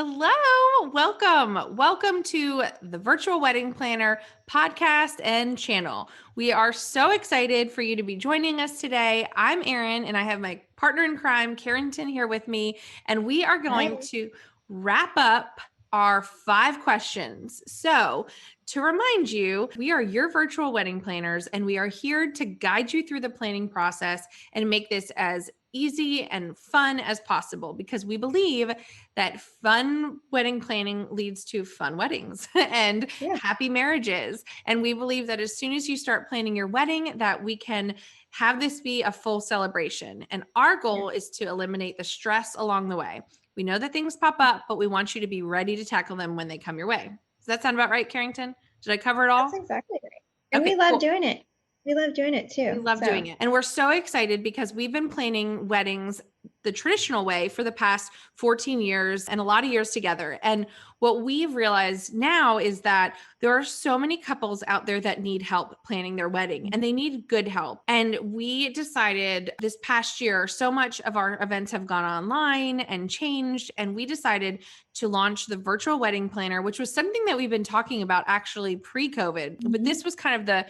Hello, welcome to the Virtual Wedding Planner podcast and channel. We are so excited for you to be joining us today. I'm Erin and I have my partner in crime, Carrington, here with me, and we are going Hi. to wrap up our 5 questions. So, to remind you, we are your virtual wedding planners and we are here to guide you through the planning process and make this as easy and fun as possible because we believe that fun wedding planning leads to fun weddings and Yeah. happy marriages. And we believe that as soon as you start planning your wedding, that we can have this be a full celebration. And our Yeah. goal is to eliminate the stress along the way. We know that things pop up, but we want you to be ready to tackle them when they come your way. Does that sound about right, Carrington? Did I cover it That's all? exactly right. And we Okay, love cool. doing it. We love doing it We too. love So doing it. And we're so excited because we've been planning weddings the traditional way for the past 14 years and a lot of years together. And what we've realized now is that there are so many couples out there that need help planning their wedding and they need good help. And we decided this past year, so much of our events have gone online and changed. And we decided to launch the virtual wedding planner, which was something that we've been talking about actually pre-COVID. But this was kind of the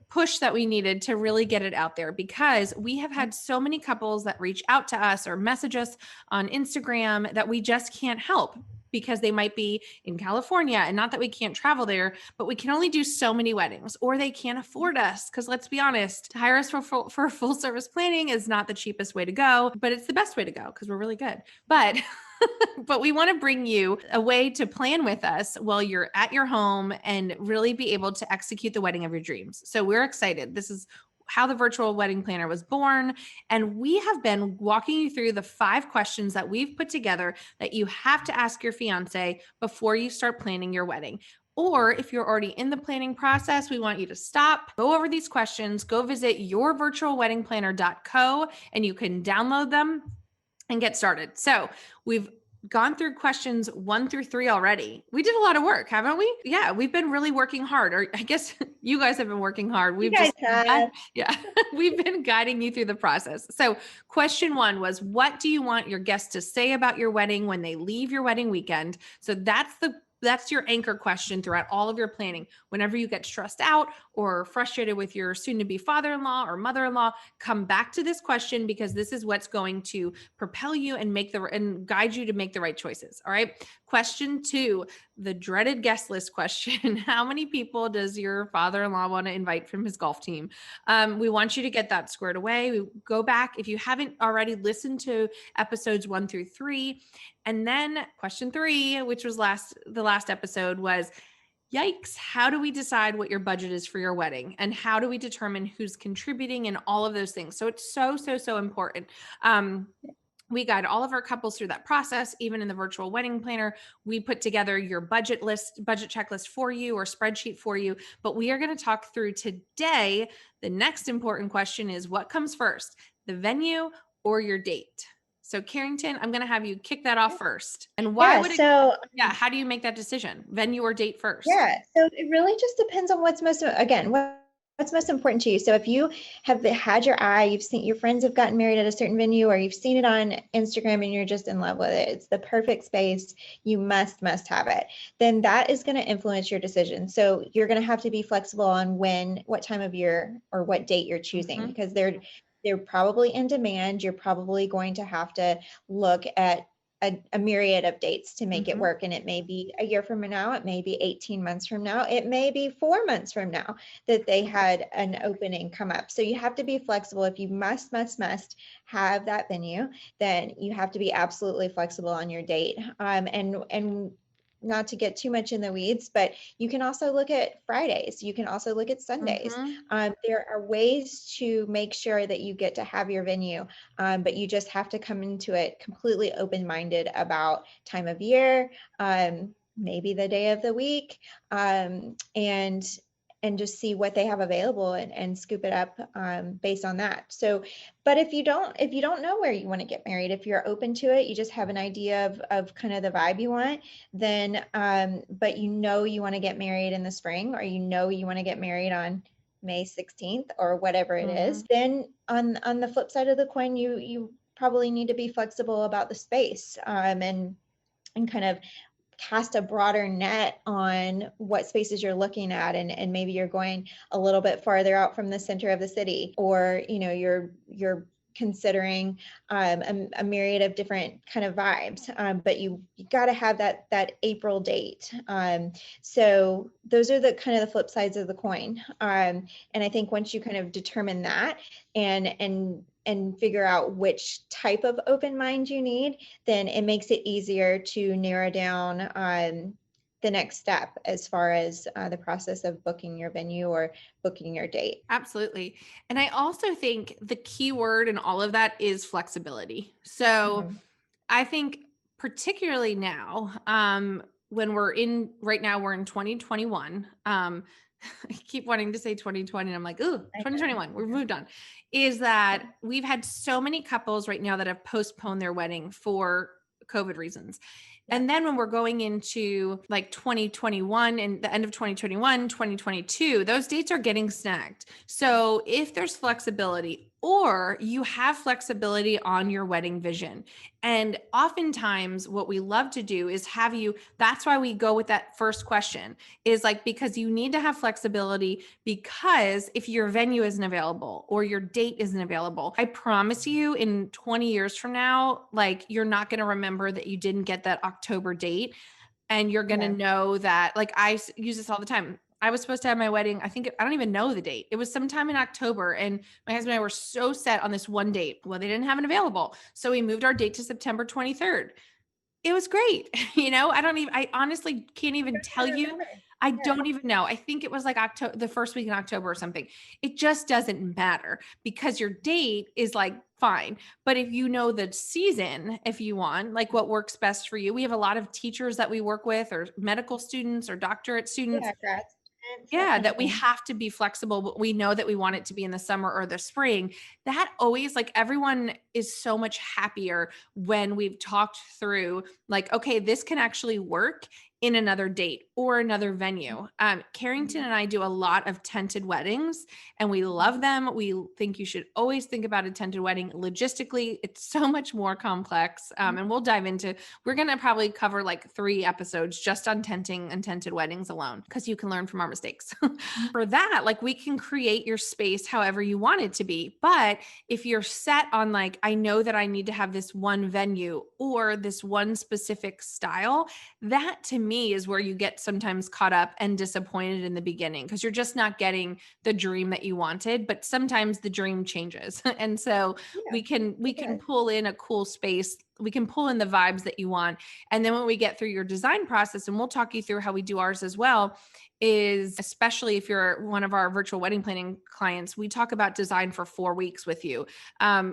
push that we needed to really get it out there because we have had so many couples that reach out to us or message us on Instagram that we just can't help because they might be in California, and not that we can't travel there, but we can only do so many weddings, or they can't afford us because let's be honest, to hire us for full service planning is not the cheapest way to go, but it's the best way to go because we're really good. But but we want to bring you a way to plan with us while you're at your home and really be able to execute the wedding of your dreams. So we're excited. This is how the virtual wedding planner was born. And we have been walking you through the 5 questions that we've put together that you have to ask your fiance before you start planning your wedding. Or if you're already in the planning process, we want you to stop, go over these questions, go visit yourvirtualweddingplanner.co, and you can download them and get started. So we've gone through questions 1 through 3 already. We did a lot of work, haven't we? Yeah, we've been really working hard. Or I guess you guys have been working hard. you We've guys just, have. yeah, we've been guiding you through the process. So question 1 was, what do you want your guests to say about your wedding when they leave your wedding weekend? So that's your anchor question throughout all of your planning. Whenever you get stressed out or frustrated with your soon to be father-in-law or mother-in-law, come back to this question because this is what's going to propel you and guide you to make the right choices. All right. Question 2, the dreaded guest list question. How many people does your father-in-law want to invite from his golf team? We want you to get that squared away. We go back if you haven't already listened to episodes 1 through 3. And then question 3, which was the last episode, was yikes, how do we decide what your budget is for your wedding? And how do we determine who's contributing and all of those things? So it's so important. We guide all of our couples through that process. Even in the virtual wedding planner, we put together your budget checklist for you or spreadsheet for you. But we are going to talk through today. The next important question is, what comes first, the venue or your date? So Carrington, I'm going to have you kick that off first. And why Yeah. would it, So yeah, how do you make that decision? Venue or date first? yeah. So it really just depends on what's most important to you. So if you have had your eye, you've seen your friends have gotten married at a certain venue, or you've seen it on Instagram and you're just in love with it, it's the perfect space, you must have it, then that is going to influence your decision. So you're going to have to be flexible on what time of year or what date you're choosing, because they're probably in demand. You're probably going to have to look at a myriad of dates to make it work. And it may be a year from now, it may be 18 months from now, it may be 4 months from now that they had an opening come up. So you have to be flexible. If you must have that venue, then you have to be absolutely flexible on your date. And not to get too much in the weeds, but you can also look at Fridays. You can also look at Sundays. There are ways to make sure that you get to have your venue, but you just have to come into it completely open-minded about time of year, maybe the day of the week, and just see what they have available and scoop it up based on that. So, but if you don't know where you want to get married, if you're open to it, you just have an idea of kind of the vibe you want, then, but you want to get married in the spring, or you want to get married on May 16th or whatever it is, then on the flip side of the coin, you probably need to be flexible about the space, and kind of cast a broader net on what spaces you're looking at, and maybe you're going a little bit farther out from the center of the city, or you're considering a myriad of different kind of vibes, but you got to have that April date. So those are the kind of the flip sides of the coin, and I think once you kind of determine that and figure out which type of open mind you need, then it makes it easier to narrow down the next step as far as the process of booking your venue or booking your date. Absolutely. And I also think the key word in all of that is flexibility. So Mhm. I think particularly now, when right now we're in 2021. I keep wanting to say 2020 and I'm like, ooh, I know. 2021, we've moved on. Is that we've had so many couples right now that have postponed their wedding for COVID reasons. Yeah. And then when we're going into like 2021 and the end of 2021, 2022, those dates are getting snagged. So if there's flexibility, or you have flexibility on your wedding vision, and oftentimes what we love to do is have you, that's why we go with that first question, is like, because you need to have flexibility, because if your venue isn't available or your date isn't available, I promise you in 20 years from now, like you're not going to remember that you didn't get that October date. And you're going to Yeah. know that, like, use this all the time. I was supposed to have my wedding. I don't even know the date. It was sometime in October. And my husband and I were so set on this one date. Well, they didn't have it available. So we moved our date to September 23rd. It was great. I honestly can't even tell I you. remember. I Yeah. don't even know. I think it was like October, the first week in October or something. It just doesn't matter because your date is like fine. But if you know the season, if you want, like what works best for you, we have a lot of teachers that we work with, or medical students or doctorate students. Yeah, grad students, that Yeah, kind of that we thing. have to be flexible, but we know that we want it to be in the summer or the spring. That always, like, everyone is so much happier when we've talked through, like, okay, this can actually work in another date or another venue. Carrington Mhm. and I do a lot of tented weddings and we love them. We think you should always think about a tented wedding. Logistically, it's so much more complex. And we'll dive into, we're going to probably cover like 3 episodes just on tenting and tented weddings alone, because you can learn from our mistakes. Mhm. For that, like, we can create your space however you want it to be. But if you're set on, like, I know that I need to have this one venue or this one specific style, that to me is where you get sometimes caught up and disappointed in the beginning, because you're just not getting the dream that you wanted. But sometimes the dream changes. And so Yeah, we can it pull in a cool space, we can pull in the vibes that you want. And then when we get through your design process, and we'll talk you through how we do ours as well, is, especially if you're one of our virtual wedding planning clients, we talk about design for 4 weeks with you,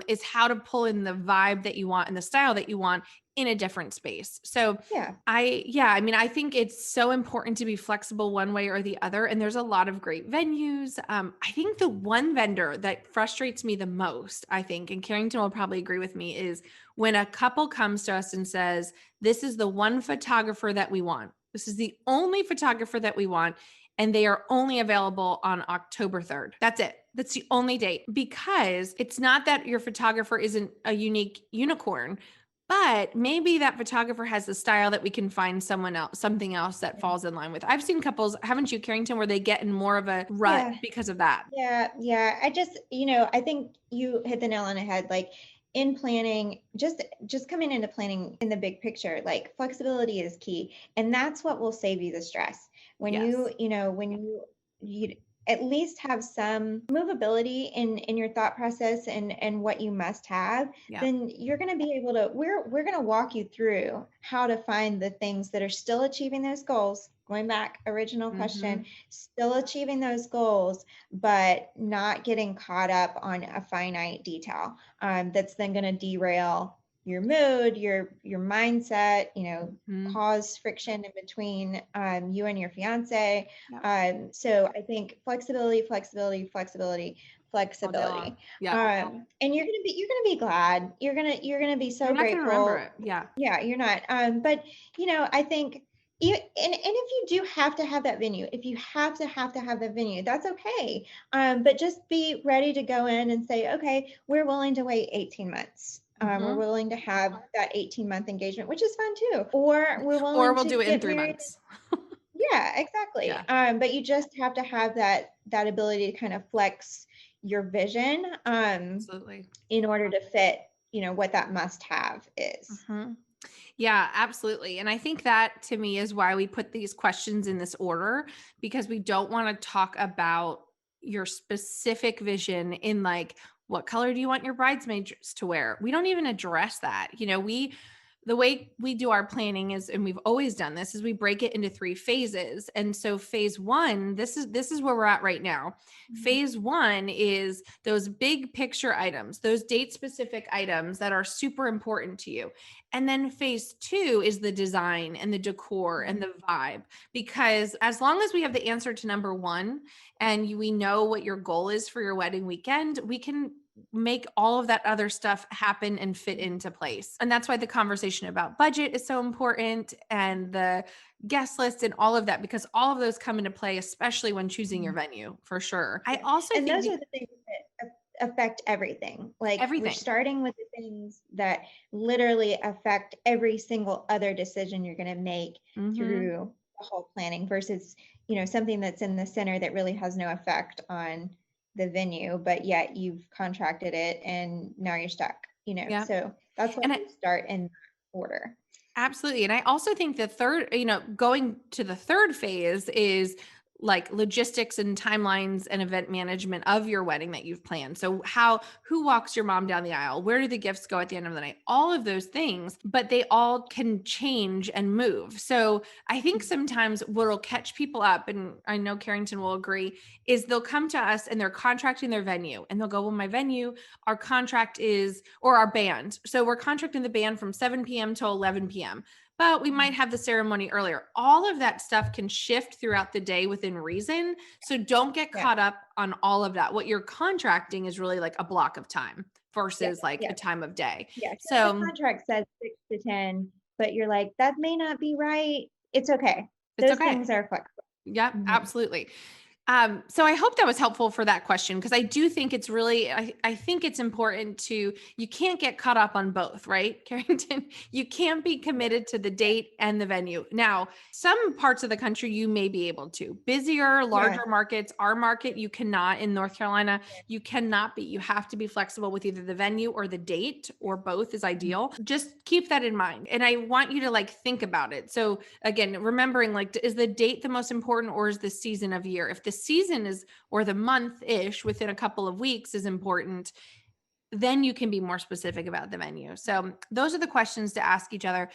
is how to pull in the vibe that you want and the style that you want in a different space. So yeah. I think it's so important to be flexible one way or the other. And there's a lot of great venues. I think the one vendor that frustrates me the most, I think, and Carrington will probably agree with me, is when a couple comes to us and says, this is the one photographer that we want. This is the only photographer that we want. And they are only available on October 3rd. That's it. That's the only date, because it's not that your photographer isn't a unique unicorn, but maybe that photographer has a style that we can find something else that falls in line with. I've seen couples, haven't you, Carrington, where they get in more of a rut Yeah. because of that. Yeah, yeah. I think you hit the nail on the head. Like in planning, just coming into planning in the big picture, like flexibility is key. And that's what will save you the stress. When Yes. you at least have some movability in your thought process and what you must have, Yeah. then you're going to be able to, we're going to walk you through how to find the things that are still achieving those goals. Going back, original Mm-hmm. question, still achieving those goals, but not getting caught up on a finite detail, that's then going to derail your mood, your mindset, Mm-hmm. cause friction in between you and your fiance. Yeah. So I think flexibility, flexibility, flexibility, All day long. flexibility. Yeah. And you're gonna be glad. You're gonna be You're so not going to remember grateful. it. Yeah. Yeah, you're not. But I think and if you do have to have that venue, if you have that venue, that's okay. But just be ready to go in and say, okay, we're willing to wait 18 months. We're Mhm. willing to have that 18-month engagement, which is fun too. Or we're Or willing we'll to do it in get 3 married. months. Yeah, exactly. Yeah, But you just have to have that ability to kind of flex your vision absolutely. in order to fit, what that must have is. Mhm. Yeah, absolutely. And I think that to me is why we put these questions in this order, because we don't want to talk about your specific vision in like, what color do you want your bridesmaids to wear? We don't even address that. The way we do our planning is, and we've always done this, is we break it into 3 phases. And so phase one, this is where we're at right now. Mhm. Phase one is those big picture items, those date specific items that are super important to you. And then phase two is the design and the decor and the vibe. Because as long as we have the answer to number one and we know what your goal is for your wedding weekend, we can make all of that other stuff happen and fit into place. And that's why the conversation about budget is so important, and the guest list and all of that, because all of those come into play, especially when choosing your Mhm. venue, for sure. I Yeah. also And think those are the things that affect everything. Like we're everything. starting with the things that literally affect every single other decision you're going to make Mhm. through the whole planning versus, something that's in the center that really has no effect on the venue, but yet you've contracted it and now you're stuck. Yeah. So that's why And we start in that order. absolutely. And I also think the third, going to the third phase is like logistics and timelines and event management of your wedding that you've planned. So who walks your mom down the aisle? Where do the gifts go at the end of the night? All of those things, but they all can change and move. So I think sometimes what'll catch people up, and I know Carrington will agree, is they'll come to us and they're contracting their venue and they'll go, well, my venue, our contract is, or our band. So we're contracting the band from 7 p.m. till 11 p.m., but we might have the ceremony earlier. All of that stuff can shift throughout the day within reason. So don't get Yeah. caught up on all of that. What you're contracting is really like a block of time Yeah. versus like Yeah. a time of day. Yeah. So if the So contract says 6 to 10, but you're like, that may not be right. It's okay. it's Those okay. things are flexible. Yep, Mhm. absolutely. So I hope that was helpful for that question, because I do think it's really, I think it's important you can't get caught up on both, right, Carrington? You can't be Yeah. committed to the date and the venue. Now, some parts of the country you may be able to. Busier, Yeah. larger markets, our market, you cannot in North Carolina. You cannot be. You have to be flexible with either the venue or the date, or both is Mhm. ideal. Just keep that in mind. And I want you to like think about it. So again, remembering like, is the date the most important, or is the season of year? If the season is, or the month ish within a couple of weeks is important, then you can be more specific about the venue. So those are the questions to ask each other.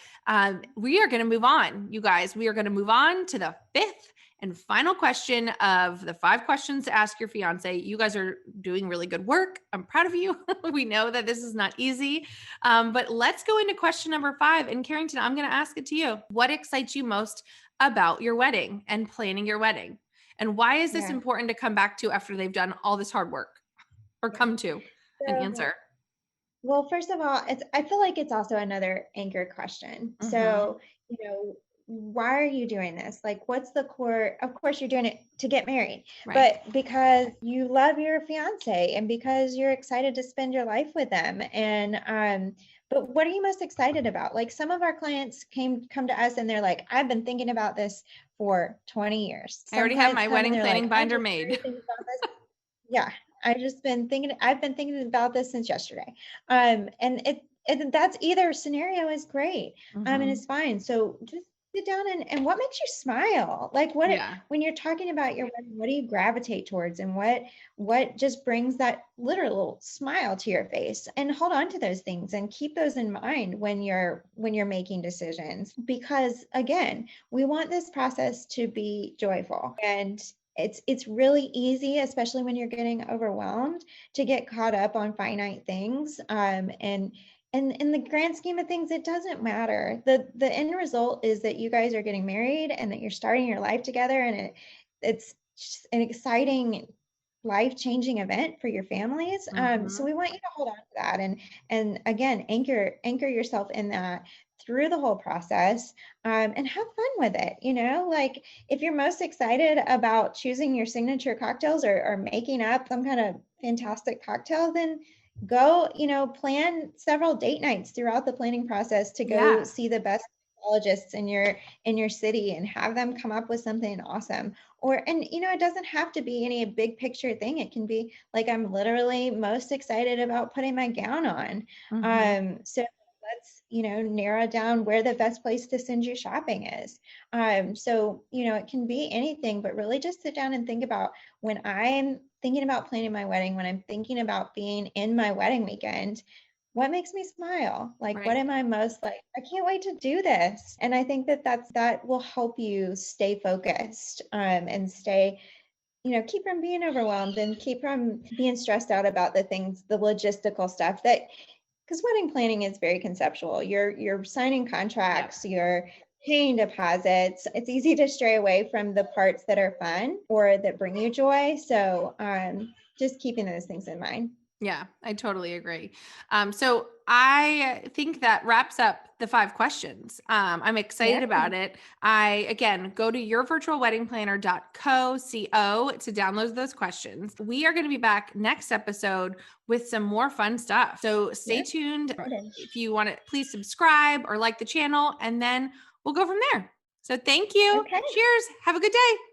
We are going to move on, you guys. We are going to move on to the fifth and final question of the 5 questions to ask your fiance. You guys are doing really good work. I'm proud of you. We know that this is not easy, but let's go into question number 5. And Carrington, I'm going to ask it to you. What excites you most about your wedding and planning your wedding? And why is this Yeah. important to come back to after they've done all this hard work, or Yeah. come to an So, answer? well, first of all, I feel like it's also another anchor question. Mhm. So, why are you doing this? Like, what's the core? Of course, you're doing it to get married, Right. but because you love your fiance and because you're excited to spend your life with them. But what are you most excited about? Like, some of our clients come to us and they're like, I've been thinking about this for 20 years. I Some already have clients my come and wedding they're like, planning I binder just made. started thinking about this. Yeah, I've been thinking about this since yesterday. And that's either scenario is great. And Mhm. it's fine. So just sit down and what makes you smile? Like Yeah. when you're talking about your wedding, what do you gravitate towards and what just brings that literal smile to your face? And hold on to those things and keep those in mind when you're making decisions. Because again, we want this process to be joyful. And it's really easy, especially when you're getting overwhelmed, to get caught up on finite things. And in the grand scheme of things, it doesn't matter. The end result is that you guys are getting married and that you're starting your life together, and it's just an exciting life-changing event for your families. So Mhm. we want you to hold on to that and again anchor yourself in that through the whole process, and have fun with it. Like if you're most excited about choosing your signature cocktails or making up some kind of fantastic cocktail, then go, plan several date nights throughout the planning process to go Yeah. see the best psychologists in your city and have them come up with something awesome. And it doesn't have to be any big picture thing. It can be like, I'm literally most excited about putting my gown on. Hmm. So let's, narrow down where the best place to send you shopping is. So, it can be anything, but really just sit down and think about, when I'm thinking about planning my wedding, when I'm thinking about being in my wedding weekend, what makes me smile? Like, what Right. am I most like? I can't wait to do this. And I think that will help you stay focused, and stay, keep from being overwhelmed and keep from being stressed out about the things, the logistical stuff that, because wedding planning is very conceptual. You're signing Yep. contracts, you're paying deposits. It's easy to stray away from the parts that are fun or that bring you joy. So just keeping those things in mind. Yeah, I totally agree. So I think that wraps up the 5 questions. I'm Yeah. excited about it. Again, go to yourvirtualweddingplanner.co to download those questions. We are going to be back next episode with some more fun stuff. So stay Yeah. tuned. Excited. If you want to, please subscribe or like the channel, and then we'll go from there. So thank you. Okay. Cheers. Have a good day.